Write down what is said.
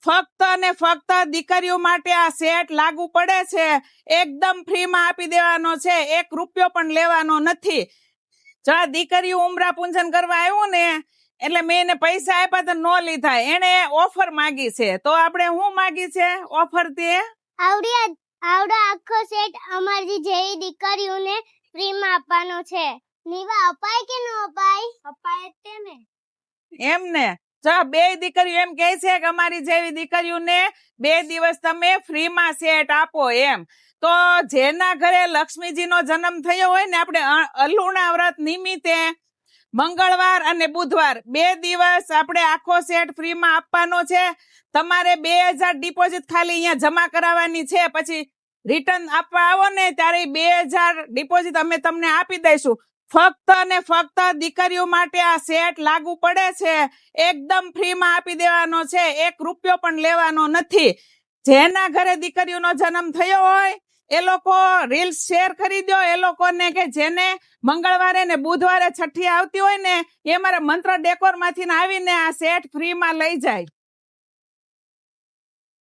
ફક્ત અને ફક્ત દીકરીઓ માટે આ સેટ લાગુ પડે છે. એકદમ ફ્રીમાં આપી દેવાનો છે, 1 રૂપિયો પણ લેવાનો નથી. જો આ દીકરીઓ ઉમરા પૂંજન કરવા આવ્યું ને એટલે મેં એને પૈસા આપ્યા તો નો લીધા, એને ઓફર માંગી છે. તો આપણે શું માંગી છે ઓફર? તે આવડો આખો સેટ અમારી જેવી દીકરીઓને ફ્રીમાં આપવાનો છે. નીવા અપાય કે ન અપાય? અપાય જ ને એમ ને. જો 2 દીકરીઓ એમ કહે છે કે અમારી જેવી દીકરીઓને 2 દિવસ તમે ફ્રીમાં સેટ આપો એમ. તો જેના ઘરે લક્ષ્મીજીનો જન્મ થયો હોય ને, આપણે અલ્લુણા વ્રત નિમિત્તે મંગળવાર અને બુધવાર 2 દિવસ આપણે આખો સેટ ફ્રીમાં આપવાનો છે. તમારે 2000 ડિપોઝિટ ખાલી અહીંયા જમા કરાવવાની છે. પછી રિટર્ન આપવા આવો ને ત્યારે 2000 ડિપોઝિટ અમે તમને આપી દઈશું. ફક્ત અને ફક્ત દીકરીઓ માટે આ સેટ લાગુ પડે છે. એકદમ ફ્રીમાં આપી દેવાનો છે, 1 રૂપિયો પણ લેવાનો નથી. જેના ઘરે દીકરીઓનો જન્મ થયો હોય એ લોકો રીલ્સ શેર કરી દો એ લોકોને, કે જેને મંગળવારે ને બુધવારે છઠ્ઠી આવતી હોય ને એ મારા મંત્ર ડેકોર માંથી આવીને આ સેટ ફ્રીમાં લઈ જાય.